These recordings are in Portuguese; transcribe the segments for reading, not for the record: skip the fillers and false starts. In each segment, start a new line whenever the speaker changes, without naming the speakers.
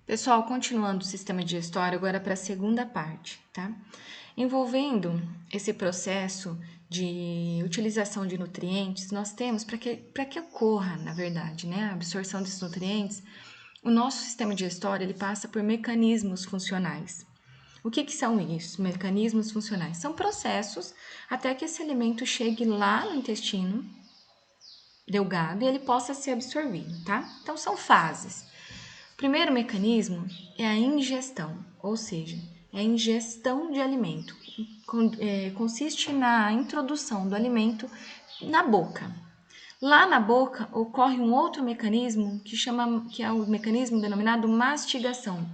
Pessoal, continuando o sistema digestório, agora para a segunda parte, tá? Envolvendo esse processo de utilização de nutrientes, nós temos, para que ocorra, na verdade, né, a absorção desses nutrientes, o nosso sistema digestório, ele passa por mecanismos funcionais. O que são isso? Mecanismos funcionais? São processos até que esse alimento chegue lá no intestino delgado e ele possa ser absorvido, tá? Então, são fases. O primeiro mecanismo é a ingestão, ou seja, é a ingestão de alimento. Consiste na introdução do alimento na boca. Lá na boca ocorre um outro mecanismo que é o mecanismo denominado mastigação,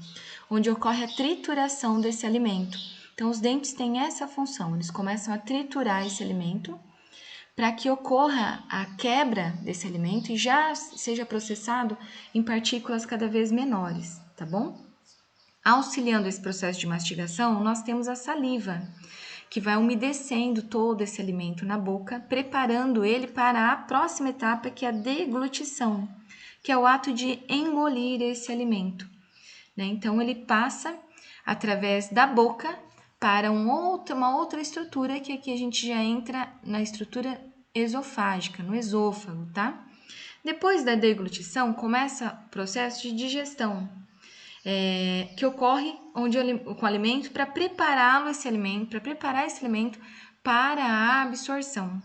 onde ocorre a trituração desse alimento. Então, os dentes têm essa função, eles começam a triturar esse alimento para que ocorra a quebra desse alimento e já seja processado em partículas cada vez menores, tá bom? Auxiliando esse processo de mastigação, nós temos a saliva, que vai umedecendo todo esse alimento na boca, preparando ele para a próxima etapa, que é a deglutição, que é o ato de engolir esse alimento, né? Então, ele passa através da boca para uma outra estrutura, que aqui a gente já entra na estrutura esofágica, no esôfago, tá? Depois da deglutição, começa o processo de digestão, que ocorre com o alimento para preparar esse alimento para a absorção.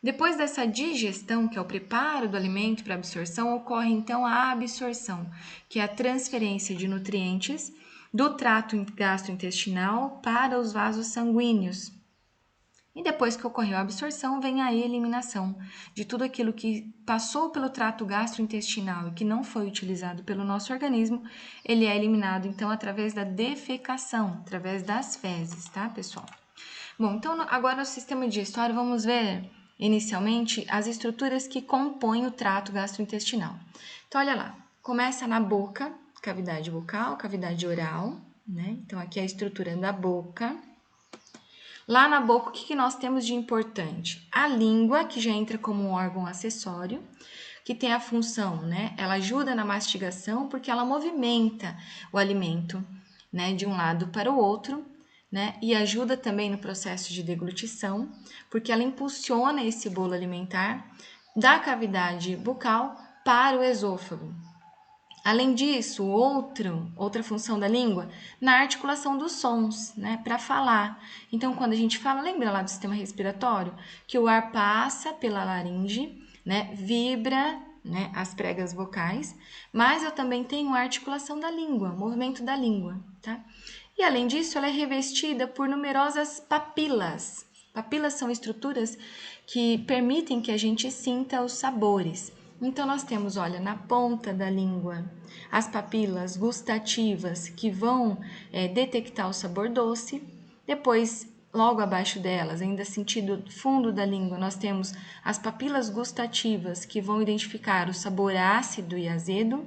Depois dessa digestão, que é o preparo do alimento para absorção, ocorre então a absorção, que é a transferência de nutrientes do trato gastrointestinal para os vasos sanguíneos. E depois que ocorreu a absorção, vem a eliminação de tudo aquilo que passou pelo trato gastrointestinal e que não foi utilizado pelo nosso organismo, ele é eliminado então através da defecação, através das fezes, tá, pessoal? Bom, então agora no sistema digestório vamos ver inicialmente as estruturas que compõem o trato gastrointestinal. Então, olha lá, começa na boca, cavidade bucal, cavidade oral, né? Então, aqui é a estrutura da boca. Lá na boca, o que nós temos de importante? A língua, que já entra como um órgão acessório, que tem a função, né? Ela ajuda na mastigação porque ela movimenta o alimento, né? De um lado para o outro, né? E ajuda também no processo de deglutição, porque ela impulsiona esse bolo alimentar da cavidade bucal para o esôfago. Além disso, outra função da língua, na articulação dos sons, né, para falar. Então, quando a gente fala, lembra lá do sistema respiratório? Que o ar passa pela laringe, né, vibra, né, as pregas vocais, mas eu também tenho a articulação da língua, o movimento da língua, tá? E além disso, ela é revestida por numerosas papilas. Papilas são estruturas que permitem que a gente sinta os sabores. Então, nós temos, olha, na ponta da língua, as papilas gustativas que vão detectar o sabor doce. Depois, logo abaixo delas, ainda sentido fundo da língua, nós temos as papilas gustativas que vão identificar o sabor ácido e azedo.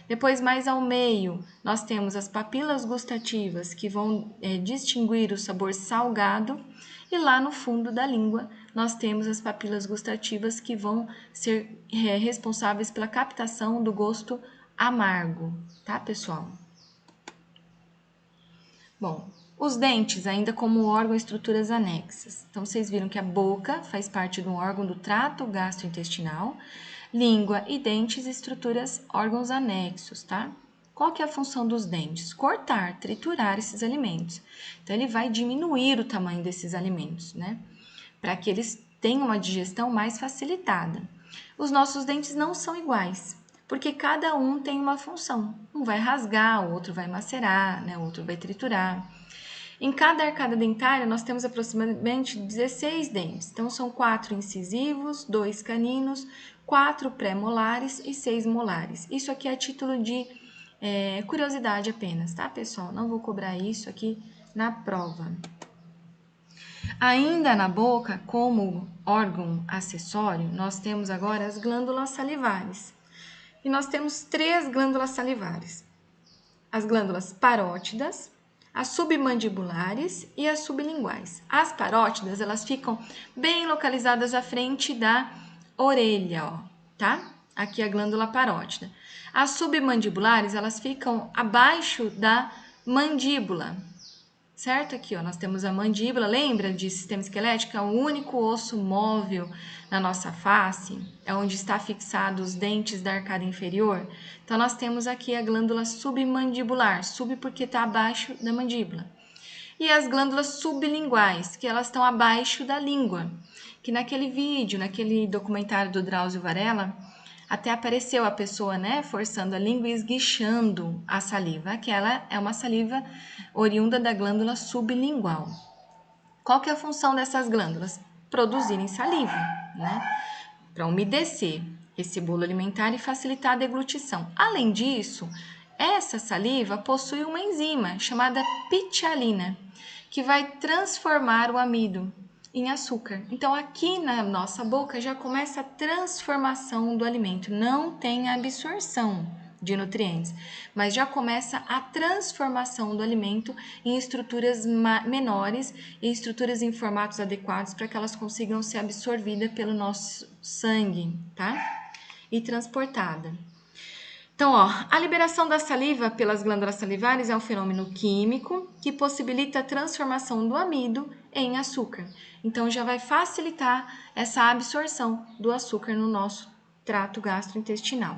Depois, mais ao meio, nós temos as papilas gustativas que vão distinguir o sabor salgado. E lá no fundo da língua, nós temos as papilas gustativas que vão ser responsáveis pela captação do gosto amargo, tá, pessoal? Bom, os dentes, ainda como órgão e estruturas anexas. Então, vocês viram que a boca faz parte de um órgão do trato gastrointestinal, língua e dentes, estruturas, órgãos anexos, tá? Qual que é a função dos dentes? Cortar, triturar esses alimentos. Então, ele vai diminuir o tamanho desses alimentos, né? Para que eles tenham uma digestão mais facilitada. Os nossos dentes não são iguais, porque cada um tem uma função. Um vai rasgar, o outro vai macerar, né? O outro vai triturar. Em cada arcada dentária, nós temos aproximadamente 16 dentes. Então, são 4 incisivos, 2 caninos, 4 pré-molares e 6 molares. Isso aqui é a título de curiosidade apenas, tá, pessoal? Não vou cobrar isso aqui na prova. Ainda na boca, como órgão acessório, nós temos agora as glândulas salivares. E nós temos 3 glândulas salivares. As glândulas parótidas, as submandibulares e as sublinguais. As parótidas, elas ficam bem localizadas à frente da orelha, ó, tá? aqui a glândula parótida. As submandibulares, elas ficam abaixo da mandíbula, certo? Aqui, ó, nós temos a mandíbula, lembra de sistema esquelético? É o único osso móvel na nossa face, é onde está fixado os dentes da arcada inferior. Então, nós temos aqui a glândula submandibular, sub porque está abaixo da mandíbula. E as glândulas sublinguais, que elas estão abaixo da língua, que naquele vídeo, naquele documentário do Drauzio Varela, até apareceu a pessoa, né, forçando a língua e esguichando a saliva. Aquela é uma saliva oriunda da glândula sublingual. Qual que é a função dessas glândulas? Produzirem saliva, né, para umedecer esse bolo alimentar e facilitar a deglutição. Além disso, essa saliva possui uma enzima chamada pitialina, que vai transformar o amido em açúcar. Então, aqui na nossa boca já começa a transformação do alimento. Não tem absorção de nutrientes, mas já começa a transformação do alimento em estruturas menores e estruturas em formatos adequados para que elas consigam ser absorvidas pelo nosso sangue, tá? E transportada. Então, ó, a liberação da saliva pelas glândulas salivares é um fenômeno químico que possibilita a transformação do amido em açúcar. Então, já vai facilitar essa absorção do açúcar no nosso trato gastrointestinal.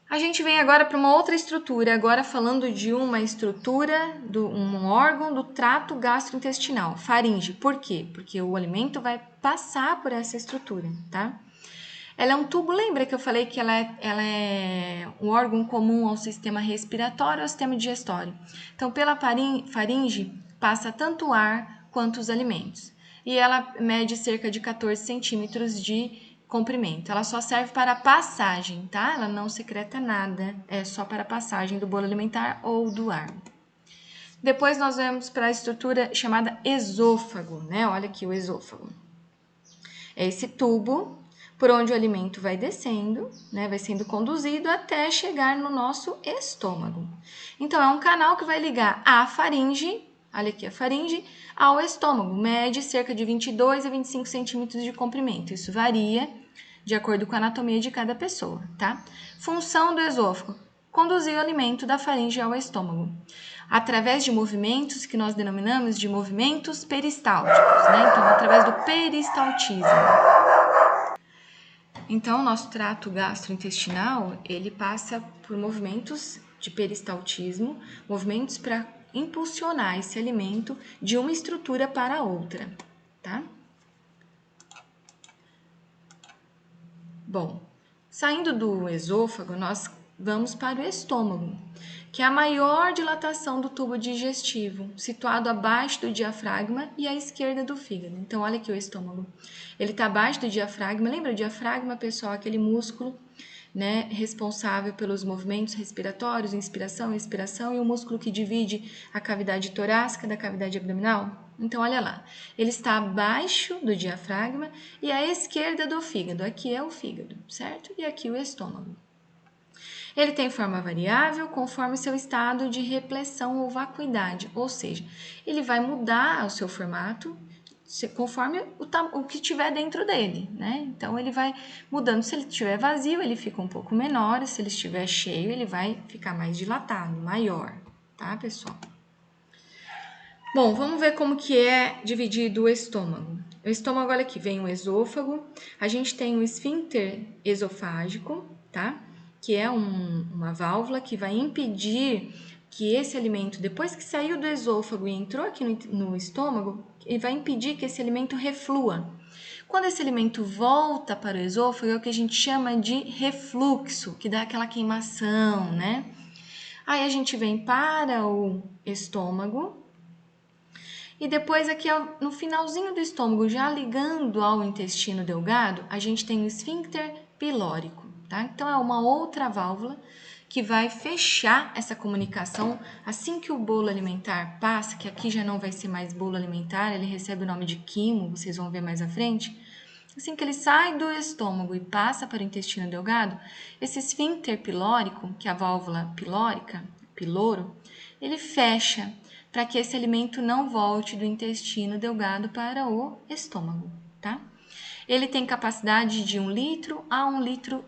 A gente vem agora para uma outra estrutura, agora falando de uma estrutura, um órgão do trato gastrointestinal, faringe. Por quê? Porque o alimento vai passar por essa estrutura, tá? Ela é um tubo, lembra que eu falei que ela é um órgão comum ao sistema respiratório e ao sistema digestório. Então, pela faringe passa tanto o ar quanto os alimentos. E ela mede cerca de 14 centímetros de comprimento. Ela só serve para passagem, tá? Ela não secreta nada, é só para passagem do bolo alimentar ou do ar. Depois nós vamos para a estrutura chamada esôfago, né? Olha aqui o esôfago. É esse tubo por onde o alimento vai descendo, né, vai sendo conduzido até chegar no nosso estômago. Então, é um canal que vai ligar a faringe, olha aqui a faringe, ao estômago, mede cerca de 22 a 25 centímetros de comprimento. Isso varia de acordo com a anatomia de cada pessoa, tá? Função do esôfago, conduzir o alimento da faringe ao estômago, através de movimentos que nós denominamos de movimentos peristálticos, né? Então, através do peristaltismo. Então, o nosso trato gastrointestinal, ele passa por movimentos de peristaltismo, movimentos para impulsionar esse alimento de uma estrutura para outra, tá? Bom, saindo do esôfago, nós vamos para o estômago, que é a maior dilatação do tubo digestivo, situado abaixo do diafragma e à esquerda do fígado. Então, olha aqui o estômago. Ele está abaixo do diafragma. Lembra o diafragma, pessoal? Aquele músculo, né, responsável pelos movimentos respiratórios, inspiração e expiração, e o músculo que divide a cavidade torácica da cavidade abdominal. Então, olha lá. Ele está abaixo do diafragma e à esquerda do fígado. Aqui é o fígado, certo? E aqui o estômago. Ele tem forma variável conforme seu estado de repressão ou vacuidade, ou seja, ele vai mudar o seu formato conforme o que tiver dentro dele, né? Então, ele vai mudando. Se ele estiver vazio, ele fica um pouco menor, se ele estiver cheio, ele vai ficar mais dilatado, maior, tá, pessoal? Bom, vamos ver como que é dividido o estômago. O estômago, olha aqui, vem o esôfago, a gente tem o esfíncter esofágico, tá? Que é uma válvula que vai impedir que esse alimento, depois que saiu do esôfago e entrou aqui no estômago, ele vai impedir que esse alimento reflua. Quando esse alimento volta para o esôfago, é o que a gente chama de refluxo, que dá aquela queimação, né? Aí a gente vem para o estômago, e depois aqui no finalzinho do estômago, já ligando ao intestino delgado, a gente tem o esfíncter pilórico, tá? Então, é uma outra válvula que vai fechar essa comunicação assim que o bolo alimentar passa, que aqui já não vai ser mais bolo alimentar, ele recebe o nome de quimo, vocês vão ver mais à frente. Assim que ele sai do estômago e passa para o intestino delgado, esse esfíncter pilórico, que é a válvula pilórica, piloro, ele fecha para que esse alimento não volte do intestino delgado para o estômago, tá? ele tem capacidade de 1 litro a 1,5 litro.